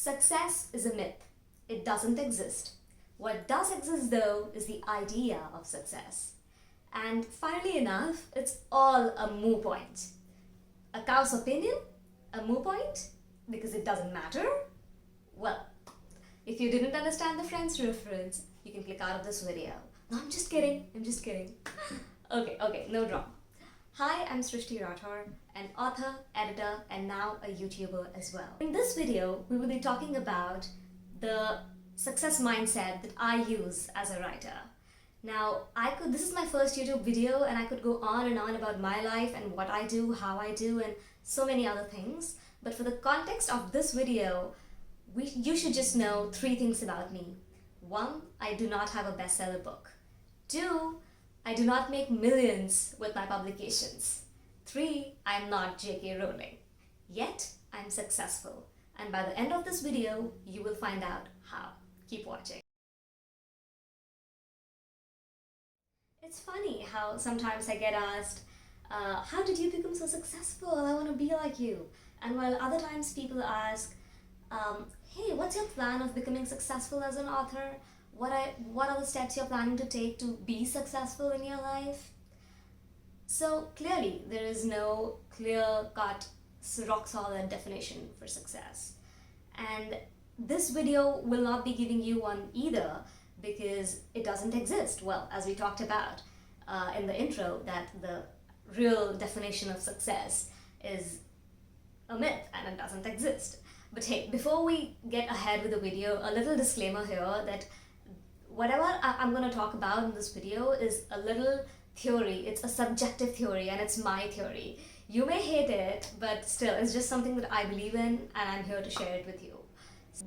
Success is a myth. It doesn't exist. What does exist though is the idea of success. And funnily enough, it's all a moo point. A cow's opinion? A moo point? Because it doesn't matter? Well, if you didn't understand the Friends reference, you can click out of this video. No, I'm just kidding. Okay, no drama. Hi, I'm Srishti Rathour, an author, editor, and now a YouTuber as well. In this video, we will be talking about the success mindset that I use as a writer. Now, this is my first YouTube video and I could go on and on about my life and what I do, how I do, and so many other things. But for the context of this video, you should just know 3 things about me. 1, I do not have a bestseller book. 2, I do not make millions with my publications. 3, I'm not J.K. Rowling. Yet, I'm successful. And by the end of this video, you will find out how. Keep watching. It's funny how sometimes I get asked, how did you become so successful? I want to be like you. And while other times people ask, hey, what's your plan of becoming successful as an author? What are the steps you're planning to take to be successful in your life? So clearly, there is no clear-cut, rock-solid definition for success. And this video will not be giving you one either because it doesn't exist. Well, as we talked about in the intro, that the real definition of success is a myth and it doesn't exist. But hey, before we get ahead with the video, a little disclaimer here that whatever I'm going to talk about in this video is a little theory. It's a subjective theory and it's my theory. You may hate it, but still, it's just something that I believe in and I'm here to share it with you.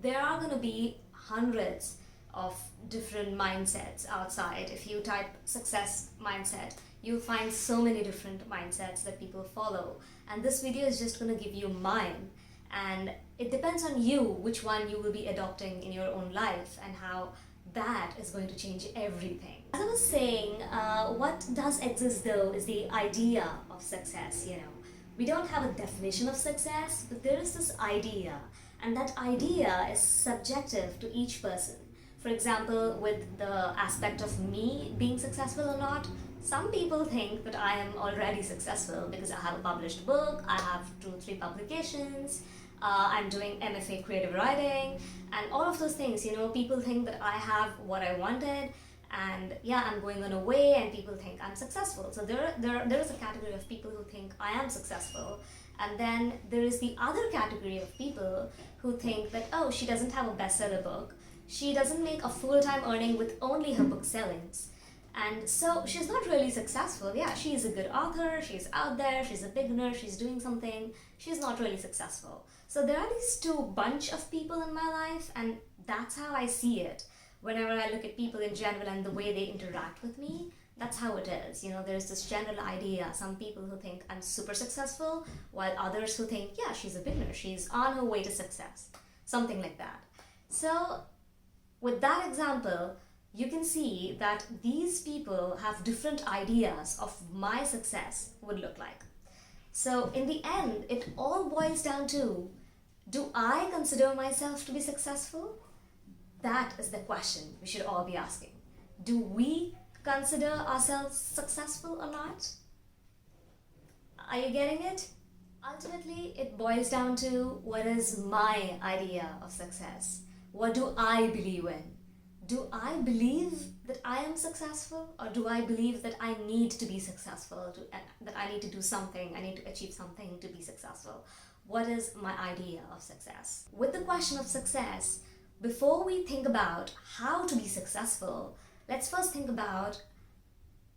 There are going to be hundreds of different mindsets outside. If you type success mindset, you'll find so many different mindsets that people follow. And this video is just going to give you mine. And it depends on you which one you will be adopting in your own life and how that is going to change everything. As I was saying, what does exist though is the idea of success, We don't have a definition of success, but there is this idea, and that idea is subjective to each person. For example, with the aspect of me being successful or not, some people think that I am already successful because I have a published book, I have 2-3 publications, I'm doing MFA creative writing, and all of those things, people think that I have what I wanted, and yeah, I'm going on a way and people think I'm successful. So there is a category of people who think I am successful, and then there is the other category of people who think that, oh, she doesn't have a bestseller book, she doesn't make a full-time earning with only her book sellings, and so she's not really successful. Yeah, she's a good author, she's out there, she's a beginner, she's doing something, she's not really successful. So there are these 2 bunch of people in my life, and that's how I see it. Whenever I look at people in general and the way they interact with me, that's how it is. There's this general idea. Some people who think I'm super successful, while others who think, yeah, she's a beginner, she's on her way to success. Something like that. So with that example, you can see that these people have different ideas of my success would look like. So in the end, it all boils down to, do I consider myself to be successful? That is the question we should all be asking. Do we consider ourselves successful or not? Are you getting it? Ultimately, it boils down to, what is my idea of success? What do I believe in? Do I believe that I am successful, or do I believe that I need to be successful, that I need to do something, I need to achieve something to be successful? What is my idea of success? With the question of success, before we think about how to be successful, let's first think about,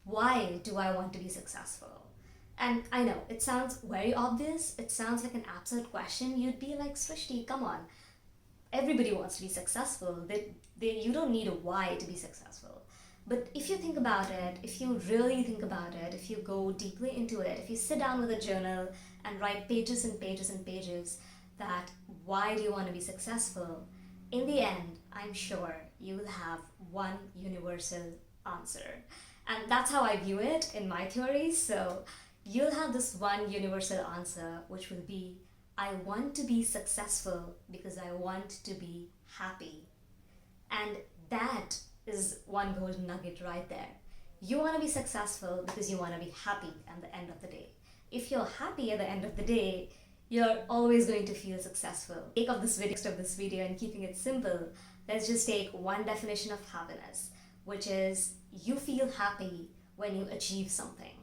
why do I want to be successful? And I know, it sounds very obvious, it sounds like an absurd question. You'd be like, Srishti, come on. Everybody wants to be successful. You don't need a why to be successful. But if you think about it, if you really think about it, if you go deeply into it, if you sit down with a journal and write pages and pages and pages that why do you want to be successful, in the end, I'm sure you will have one universal answer. And that's how I view it in my theory. So you'll have this one universal answer, which will be, I want to be successful because I want to be happy. And that is one golden nugget right there. You want to be successful because you want to be happy at the end of the day. If you're happy at the end of the day, you're always going to feel successful. Take of this video and keeping it simple, let's just take one definition of happiness, which is you feel happy when you achieve something.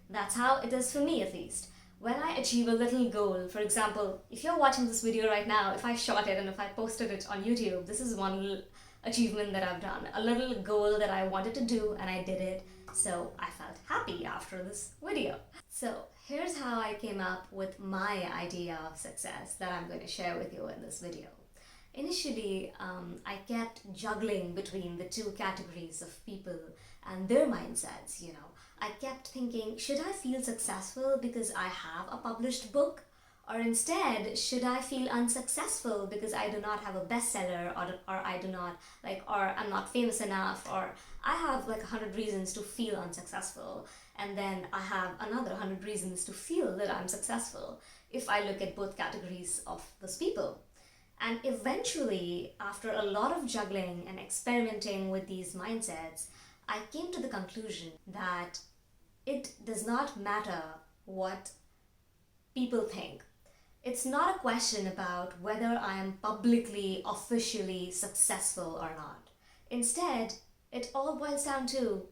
That's how it is for me, at least. When I achieve a little goal, for example, if you're watching this video right now, if I shot it and if I posted it on YouTube, this is one little achievement that I've done. A little goal that I wanted to do and I did it, so I felt happy after this video. So here's how I came up with my idea of success that I'm going to share with you in this video. Initially, I kept juggling between the two categories of people and their mindsets, I kept thinking, should I feel successful because I have a published book? Or instead, should I feel unsuccessful because I do not have a bestseller or I do not, or I'm not famous enough, or I have 100 reasons to feel unsuccessful, and then I have another 100 reasons to feel that I'm successful if I look at both categories of those people. And eventually, after a lot of juggling and experimenting with these mindsets, I came to the conclusion that it does not matter what people think. It's not a question about whether I am publicly, officially successful or not. Instead, it all boils down to,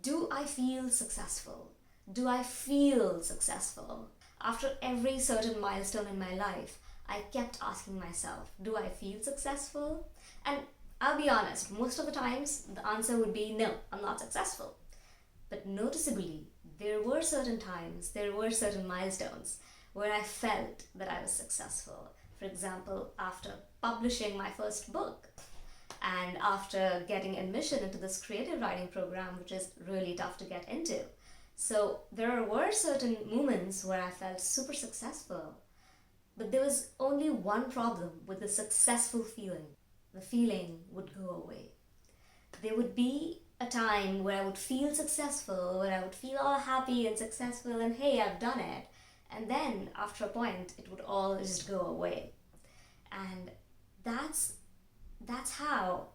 do I feel successful? Do I feel successful? After every certain milestone in my life, I kept asking myself, do I feel successful? And I'll be honest, most of the times the answer would be no, I'm not successful. But noticeably, there were certain times, there were certain milestones where I felt that I was successful. For example, after publishing my first book and after getting admission into this creative writing program, which is really tough to get into. So there were certain moments where I felt super successful. But there was only one problem with the successful feeling. The feeling would go away. There would be a time where I would feel successful, where I would feel all happy and successful and hey, I've done it. And then after a point, it would all just go away. And that's how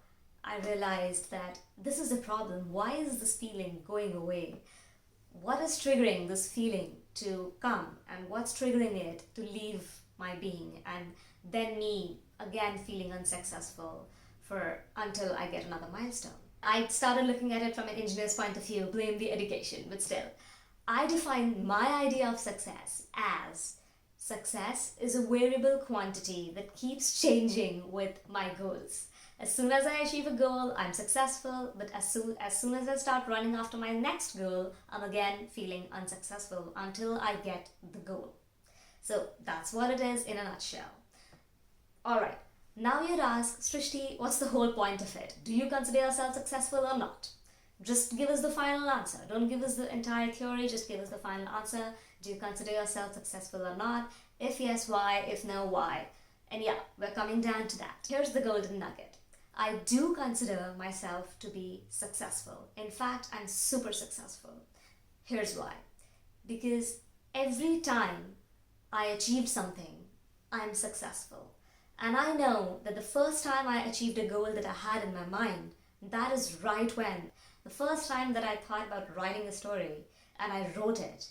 I realized that this is the problem. Why is this feeling going away? What is triggering this feeling to come, and what's triggering it to leave my being, and then me again feeling unsuccessful until I get another milestone? I started looking at it from an engineer's point of view, blame the education, but still. I define my idea of success as success is a variable quantity that keeps changing with my goals. As soon as I achieve a goal, I'm successful, but as soon as I start running after my next goal, I'm again feeling unsuccessful until I get the goal. So that's what it is in a nutshell. Alright, now you'd ask, Srishti, what's the whole point of it? Do you consider yourself successful or not? Just give us the final answer. Don't give us the entire theory, just give us the final answer. Do you consider yourself successful or not? If yes, why? If no, why? And yeah, we're coming down to that. Here's the golden nugget. I do consider myself to be successful. In fact, I'm super successful. Here's why. Because every time I achieved something, I'm successful. And I know that the first time I achieved a goal that I had in my mind, that is right when, the first time that I thought about writing a story and I wrote it,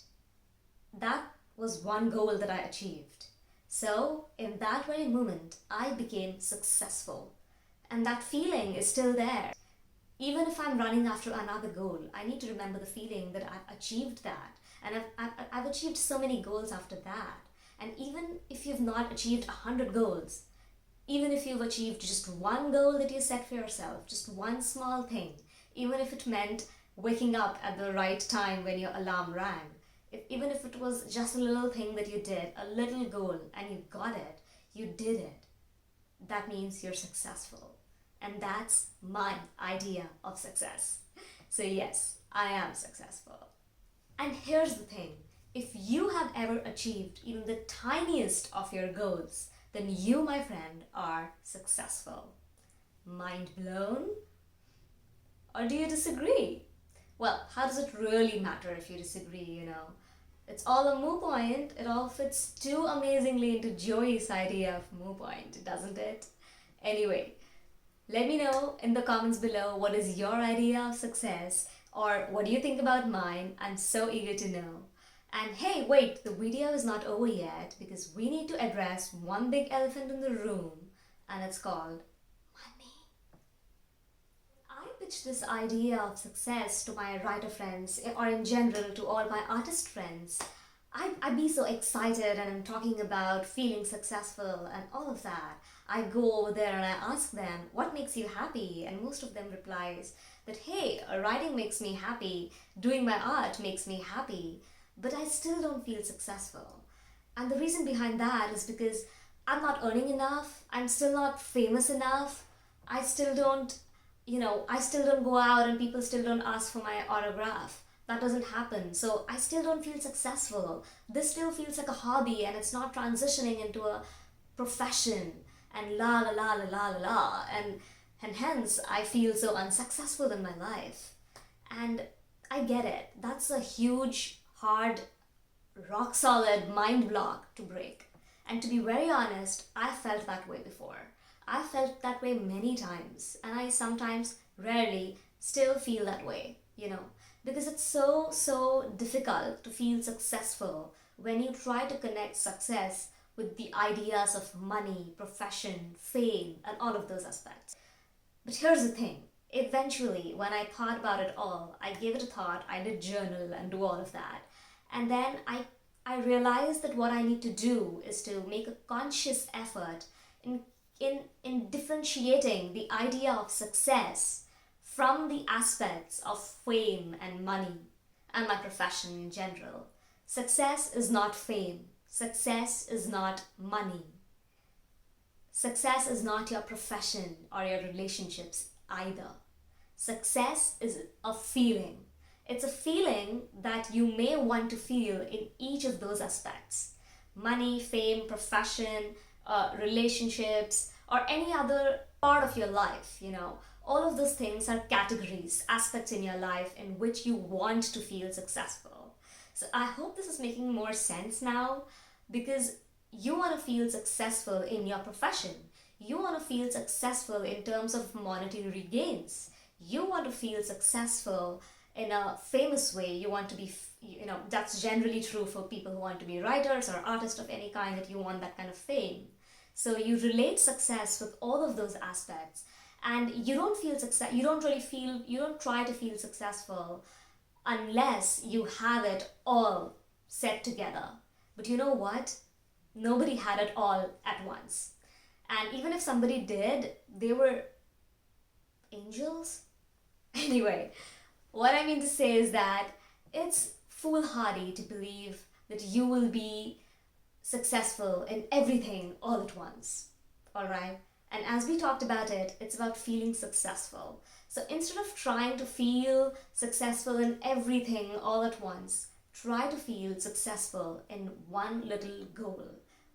that was one goal that I achieved. So in that very moment, I became successful. And that feeling is still there. Even if I'm running after another goal, I need to remember the feeling that I've achieved that. And I've achieved so many goals after that. And even if you've not achieved 100 goals, even if you've achieved just one goal that you set for yourself, just one small thing, even if it meant waking up at the right time when your alarm rang, even if it was just a little thing that you did, a little goal, and you got it, you did it, that means you're successful. And that's my idea of success. So yes, I am successful. And here's the thing, if you have ever achieved even the tiniest of your goals, then you, my friend, are successful. Mind blown? Or do you disagree? Well, how does it really matter if you disagree, It's all a moo point. It all fits too amazingly into Joey's idea of moo point, doesn't it? Anyway, let me know in the comments below what is your idea of success or what do you think about mine. I'm so eager to know. And hey, wait, the video is not over yet because we need to address one big elephant in the room, and it's called money. I pitch this idea of success to my writer friends or in general to all my artist friends. I'd be so excited and I'm talking about feeling successful and all of that. I go over there and I ask them, what makes you happy? And most of them replies that, hey, writing makes me happy, doing my art makes me happy, but I still don't feel successful. And the reason behind that is because I'm not earning enough, I'm still not famous enough, I still don't, I still don't go out and people still don't ask for my autograph. That doesn't happen. So I still don't feel successful. This still feels like a hobby and it's not transitioning into a profession and la la la la la la la. And hence I feel so unsuccessful in my life. And I get it. That's a huge, hard, rock solid mind block to break. And to be very honest, I felt that way before. I felt that way many times, and I sometimes, rarely, still feel that way, because it's so difficult to feel successful when you try to connect success with the ideas of money, profession, fame, and all of those aspects. But here's the thing. Eventually, when I thought about it all, I gave it a thought, I did journal and do all of that. And then I realized that what I need to do is to make a conscious effort in differentiating the idea of success from the aspects of fame and money and my profession in general. Success is not fame. Success is not money. Success is not your profession or your relationships either. Success is a feeling. It's a feeling that you may want to feel in each of those aspects. Money, fame, profession, relationships, or any other part of your life, all of those things are categories, aspects in your life in which you want to feel successful. So I hope this is making more sense now, because you want to feel successful in your profession. You want to feel successful in terms of monetary gains. You want to feel successful in a famous way. You want to be, that's generally true for people who want to be writers or artists of any kind, that you want that kind of fame. So you relate success with all of those aspects, and you don't feel success. You don't try to feel successful unless you have it all set together. But you know what? Nobody had it all at once. And even if somebody did, they were angels. Anyway, what I mean to say is that it's foolhardy to believe that you will be successful in everything all at once. Alright? And as we talked about it, it's about feeling successful. So instead of trying to feel successful in everything all at once, try to feel successful in one little goal,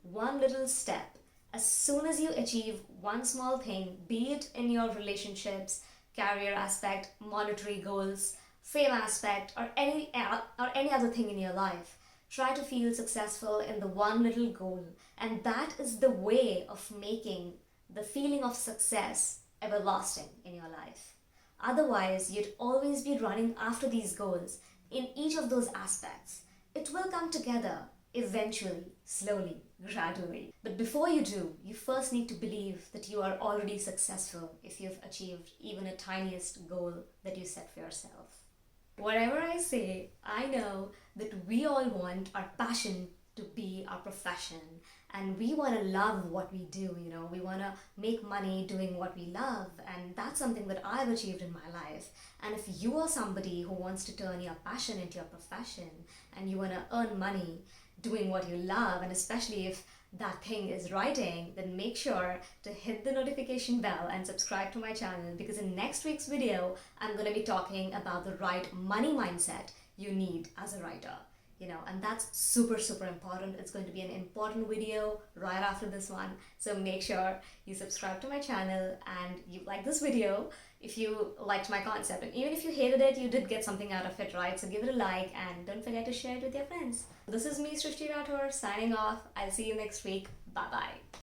one little step. As soon as you achieve one small thing, be it in your relationships, career aspect, monetary goals, fame aspect, or any other thing in your life, try to feel successful in the one little goal. And that is the way of making the feeling of success everlasting in your life. Otherwise, you'd always be running after these goals in each of those aspects. It will come together eventually, slowly, gradually. But before you do, you first need to believe that you are already successful if you've achieved even a tiniest goal that you set for yourself. Whatever I say, I know that we all want our passion to be our profession, and we want to love what we do. We want to make money doing what we love, and that's something that I've achieved in my life. And if you are somebody who wants to turn your passion into your profession and you want to earn money doing what you love, and especially if that thing is writing, then make sure to hit the notification bell and subscribe to my channel, because in next week's video I'm going to be talking about the right money mindset you need as a writer. and that's super, super important. It's going to be an important video right after this one. So make sure you subscribe to my channel and you like this video if you liked my concept. And even if you hated it, you did get something out of it, right? So give it a like and don't forget to share it with your friends. This is me, Srishti Rathour, signing off. I'll see you next week. Bye bye.